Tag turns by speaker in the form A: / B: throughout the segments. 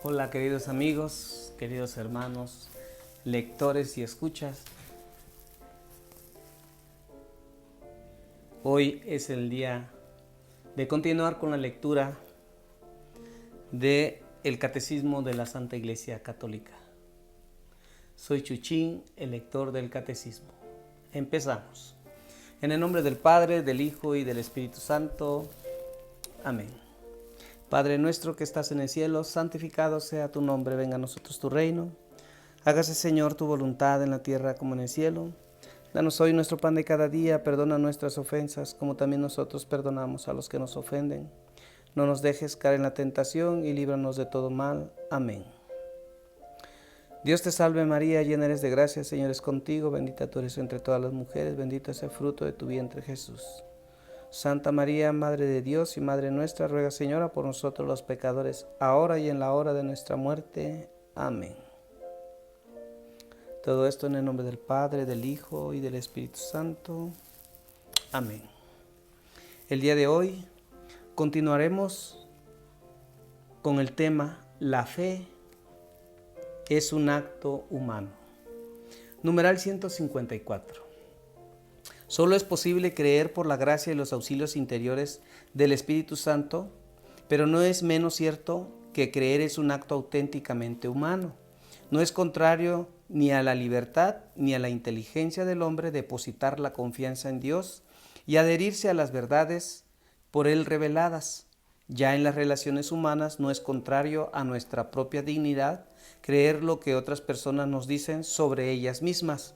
A: Hola queridos amigos, queridos hermanos, lectores y escuchas. Hoy es el día de continuar con la lectura del Catecismo de la Santa Iglesia Católica. Soy Chuchín, el lector del Catecismo. Empezamos. En el nombre del Padre, del Hijo y del Espíritu Santo. Amén. Padre nuestro que estás en el cielo, santificado sea tu nombre, venga a nosotros tu reino. Hágase, Señor, tu voluntad en la tierra como en el cielo. Danos hoy nuestro pan de cada día, perdona nuestras ofensas, como también nosotros perdonamos a los que nos ofenden. No nos dejes caer en la tentación y líbranos de todo mal. Amén. Dios te salve María, llena eres de gracia, el Señor es contigo, bendita tú eres entre todas las mujeres, bendito es el fruto de tu vientre Jesús. Santa María, Madre de Dios y Madre nuestra, ruega, Señora, por nosotros los pecadores, ahora y en la hora de nuestra muerte. Amén. Todo esto en el nombre del Padre, del Hijo y del Espíritu Santo. Amén. El día de hoy continuaremos con el tema La fe es un acto humano. Numeral 154. Solo es posible creer por la gracia y los auxilios interiores del Espíritu Santo, pero no es menos cierto que creer es un acto auténticamente humano. No es contrario ni a la libertad ni a la inteligencia del hombre depositar la confianza en Dios y adherirse a las verdades por Él reveladas. Ya en las relaciones humanas no es contrario a nuestra propia dignidad creer lo que otras personas nos dicen sobre ellas mismas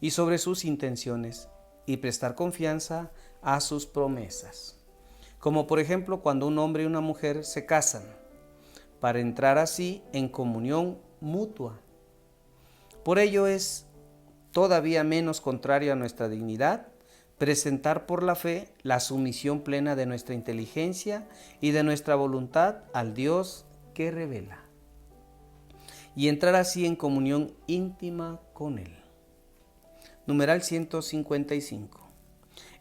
A: y sobre sus intenciones, y prestar confianza a sus promesas. Como por ejemplo cuando un hombre y una mujer se casan, para entrar así en comunión mutua. Por ello es todavía menos contrario a nuestra dignidad presentar por la fe la sumisión plena de nuestra inteligencia y de nuestra voluntad al Dios que revela, y entrar así en comunión íntima con Él. Numeral 155.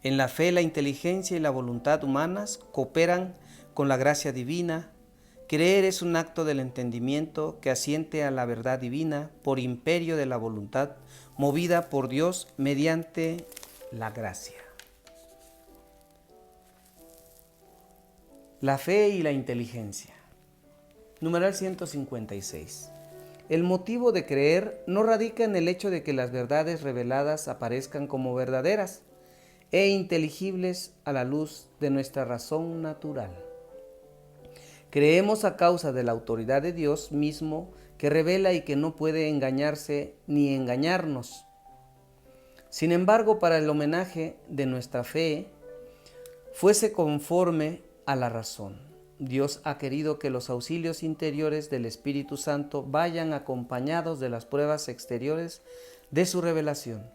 A: En la fe, la inteligencia y la voluntad humanas cooperan con la gracia divina. Creer es un acto del entendimiento que asiente a la verdad divina por imperio de la voluntad movida por Dios mediante la gracia. La fe y la inteligencia. Numeral 156. El motivo de creer no radica en el hecho de que las verdades reveladas aparezcan como verdaderas e inteligibles a la luz de nuestra razón natural. Creemos a causa de la autoridad de Dios mismo que revela y que no puede engañarse ni engañarnos. Sin embargo, para el homenaje de nuestra fe fuese conforme a la razón. Dios ha querido que los auxilios interiores del Espíritu Santo vayan acompañados de las pruebas exteriores de su revelación.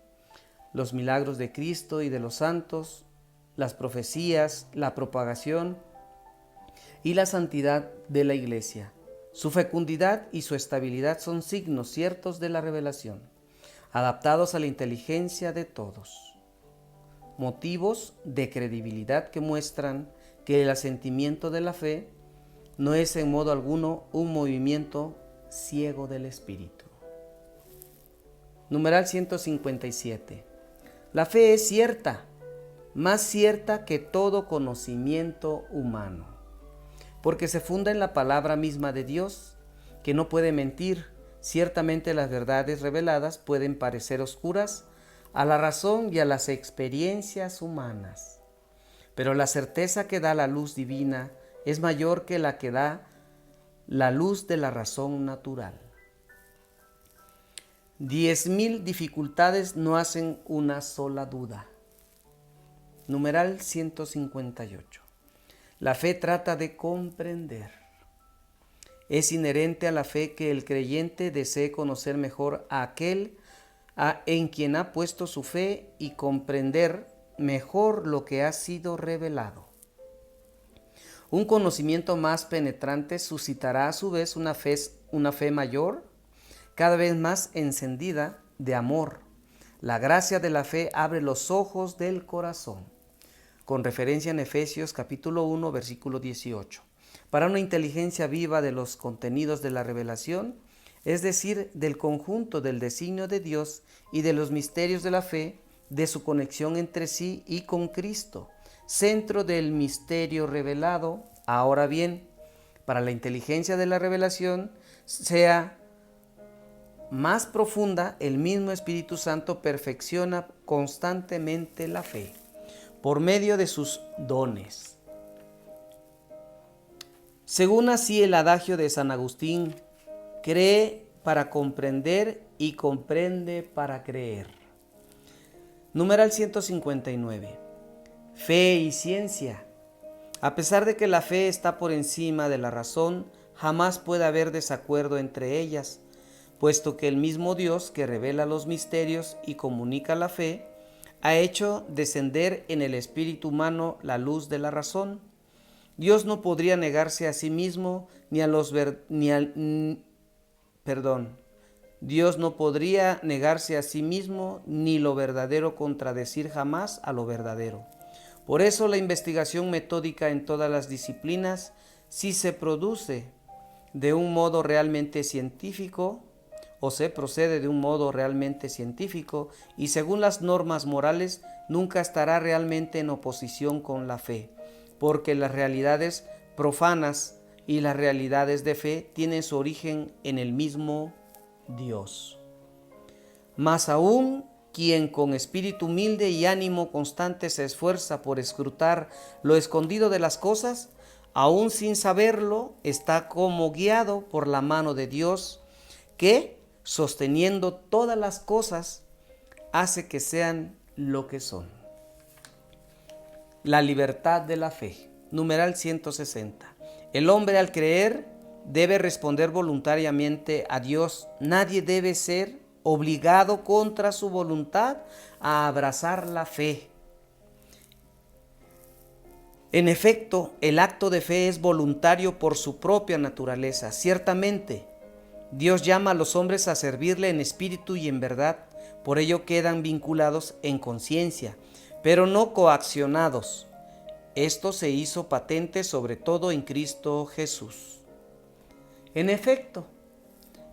A: Los milagros de Cristo y de los santos, las profecías, la propagación y la santidad de la Iglesia. Su fecundidad y su estabilidad son signos ciertos de la revelación, adaptados a la inteligencia de todos. Motivos de credibilidad que muestran que el asentimiento de la fe no es en modo alguno un movimiento ciego del espíritu. Numeral 157. La fe es cierta, más cierta que todo conocimiento humano, porque se funda en la palabra misma de Dios, que no puede mentir. Ciertamente las verdades reveladas pueden parecer oscuras a la razón y a las experiencias humanas, pero la certeza que da la luz divina es mayor que la que da la luz de la razón natural. 10,000 dificultades no hacen una sola duda. Numeral 158. La fe trata de comprender. Es inherente a la fe que el creyente desee conocer mejor a aquel en quien ha puesto su fe y comprender mejor lo que ha sido revelado. Un conocimiento más penetrante suscitará a su vez una fe mayor, cada vez más encendida de amor. La gracia de la fe abre los ojos del corazón, con referencia en Efesios capítulo 1, versículo 18, para una inteligencia viva de los contenidos de la revelación, es decir, del conjunto del designio de Dios y de los misterios de la fe, de su conexión entre sí y con Cristo, centro del misterio revelado. Ahora bien, para la inteligencia de la revelación sea más profunda, el mismo Espíritu Santo perfecciona constantemente la fe por medio de sus dones. Según así el adagio de San Agustín, cree para comprender y comprende para creer. Numeral 159. Fe y ciencia. A pesar de que la fe está por encima de la razón, jamás puede haber desacuerdo entre ellas, puesto que el mismo Dios que revela los misterios y comunica la fe, ha hecho descender en el espíritu humano la luz de la razón. Dios no podría negarse a sí mismo Dios no podría negarse a sí mismo ni lo verdadero contradecir jamás a lo verdadero. Por eso la investigación metódica en todas las disciplinas, si se produce de un modo realmente científico, o se procede de un modo realmente científico y según las normas morales, nunca estará realmente en oposición con la fe, porque las realidades profanas y las realidades de fe tienen su origen en el mismo Dios. Más aún, quien con espíritu humilde y ánimo constante se esfuerza por escrutar lo escondido de las cosas, aún sin saberlo, está como guiado por la mano de Dios, que, sosteniendo todas las cosas, hace que sean lo que son. La libertad de la fe. Numeral 160. El hombre al creer debe responder voluntariamente a Dios. Nadie debe ser obligado contra su voluntad a abrazar la fe. En efecto, el acto de fe es voluntario por su propia naturaleza. Ciertamente, Dios llama a los hombres a servirle en espíritu y en verdad, por ello quedan vinculados en conciencia, pero no coaccionados. Esto se hizo patente sobre todo en Cristo Jesús. En efecto,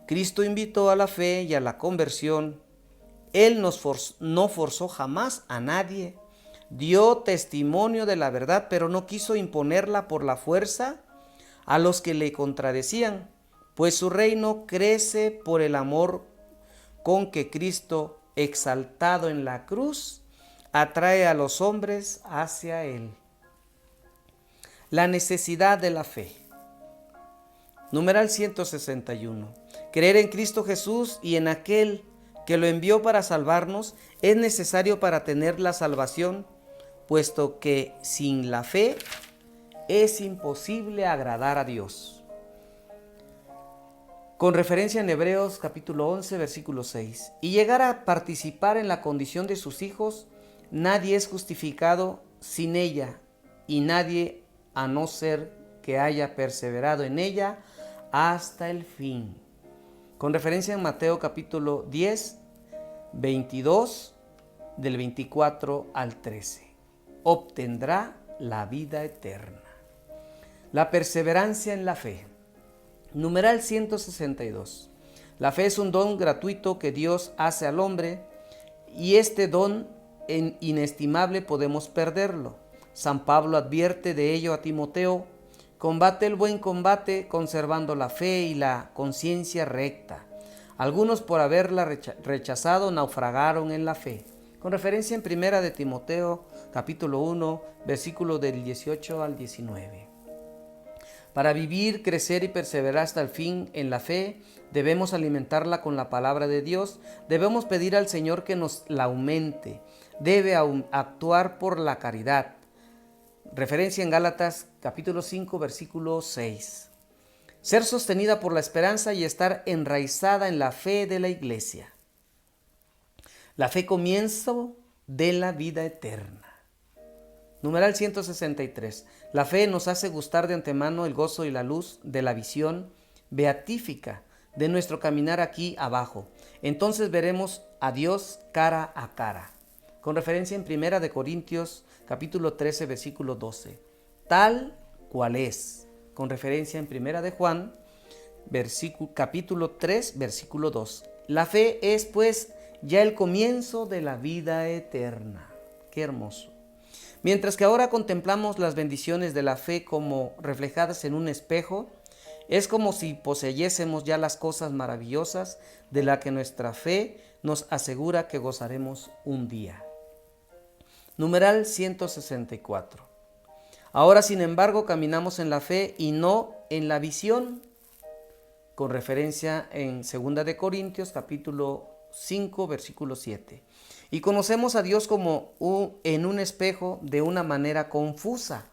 A: Cristo invitó a la fe y a la conversión. Él no forzó jamás a nadie. Dio testimonio de la verdad, pero no quiso imponerla por la fuerza a los que le contradecían, pues su reino crece por el amor con que Cristo, exaltado en la cruz, atrae a los hombres hacia Él. La necesidad de la fe. Numeral 161. Creer en Cristo Jesús y en aquel que lo envió para salvarnos es necesario para tener la salvación, puesto que sin la fe es imposible agradar a Dios. Con referencia en Hebreos capítulo 11, versículo 6. Y llegar a participar en la condición de sus hijos, nadie es justificado sin ella, y nadie a no ser que haya perseverado en ella hasta el fin. Con referencia en Mateo capítulo 10, 22, del 24 al 13. Obtendrá la vida eterna. La perseverancia en la fe. Numeral 162. La fe es un don gratuito que Dios hace al hombre, y este don inestimable podemos perderlo. San Pablo advierte de ello a Timoteo: combate el buen combate conservando la fe y la conciencia recta. Algunos, por haberla rechazado, naufragaron en la fe. Con referencia en Primera de Timoteo, capítulo 1, versículo del 18 al 19. Para vivir, crecer y perseverar hasta el fin en la fe, debemos alimentarla con la palabra de Dios, debemos pedir al Señor que nos la aumente, debe actuar por la caridad. Referencia en Gálatas capítulo 5, versículo 6. Ser sostenida por la esperanza y estar enraizada en la fe de la Iglesia. La fe, comienzo de la vida eterna. Numeral 163. La fe nos hace gustar de antemano el gozo y la luz de la visión beatífica de nuestro caminar aquí abajo. Entonces veremos a Dios cara a cara. Con referencia en Primera de Corintios, capítulo 13, versículo 12. Tal cual es. con referencia en Primera de Juan, capítulo 3, versículo 2. La fe es pues ya el comienzo de la vida eterna. Qué hermoso. Mientras que ahora contemplamos las bendiciones de la fe como reflejadas en un espejo, es como si poseyésemos ya las cosas maravillosas de las que nuestra fe nos asegura que gozaremos un día. Numeral 164. Ahora, sin embargo, caminamos en la fe y no en la visión, con referencia en 2 de Corintios, capítulo 5, versículo 7. Y conocemos a Dios como en un espejo de una manera confusa,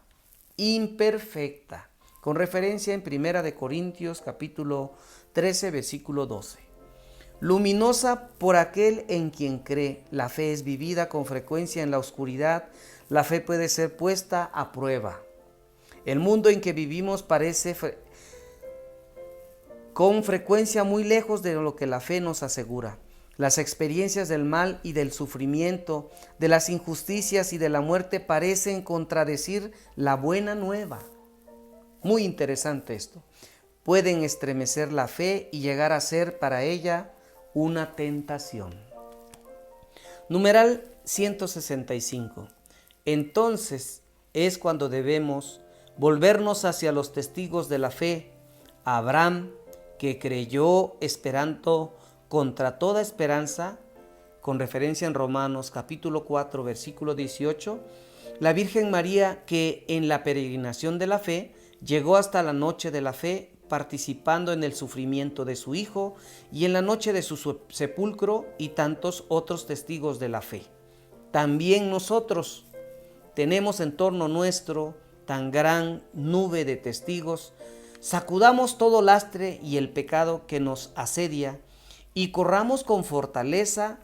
A: imperfecta, con referencia en 1 de Corintios, capítulo 13, versículo 12. Luminosa por aquel en quien cree, la fe es vivida con frecuencia en la oscuridad, la fe puede ser puesta a prueba. El mundo en que vivimos parece con frecuencia muy lejos de lo que la fe nos asegura. Las experiencias del mal y del sufrimiento, de las injusticias y de la muerte parecen contradecir la buena nueva. Muy interesante esto. Pueden estremecer la fe y llegar a ser para ella una tentación. Numeral 165. Entonces es cuando debemos volvernos hacia los testigos de la fe. Abraham, que creyó esperando contra toda esperanza, con referencia en Romanos capítulo 4, versículo 18, la Virgen María, que en la peregrinación de la fe llegó hasta la noche de la fe, participando en el sufrimiento de su Hijo y en la noche de su sepulcro, y tantos otros testigos de la fe. También nosotros tenemos en torno nuestro tan gran nube de testigos. Sacudamos todo lastre y el pecado que nos asedia y corramos con fortaleza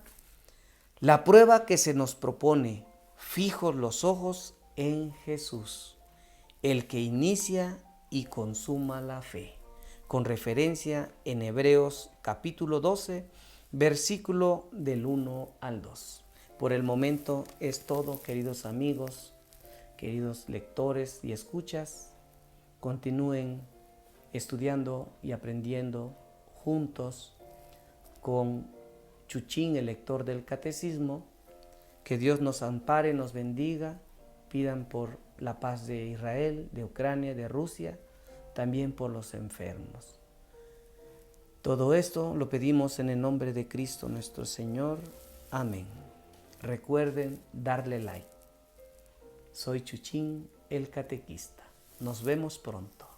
A: la prueba que se nos propone, fijos los ojos en Jesús, el que inicia y consuma la fe, con referencia en Hebreos capítulo 12, versículo del 1 al 2. Por el momento es todo, queridos amigos, queridos lectores y escuchas. Continúen estudiando y aprendiendo juntos con Chuchín, el lector del Catecismo. Que Dios nos ampare, nos bendiga. Pidan por la paz de Israel, de Ucrania, de Rusia, también por los enfermos. Todo esto lo pedimos en el nombre de Cristo nuestro Señor. Amén. Recuerden darle like. Soy Chuchín, el catequista. Nos vemos pronto.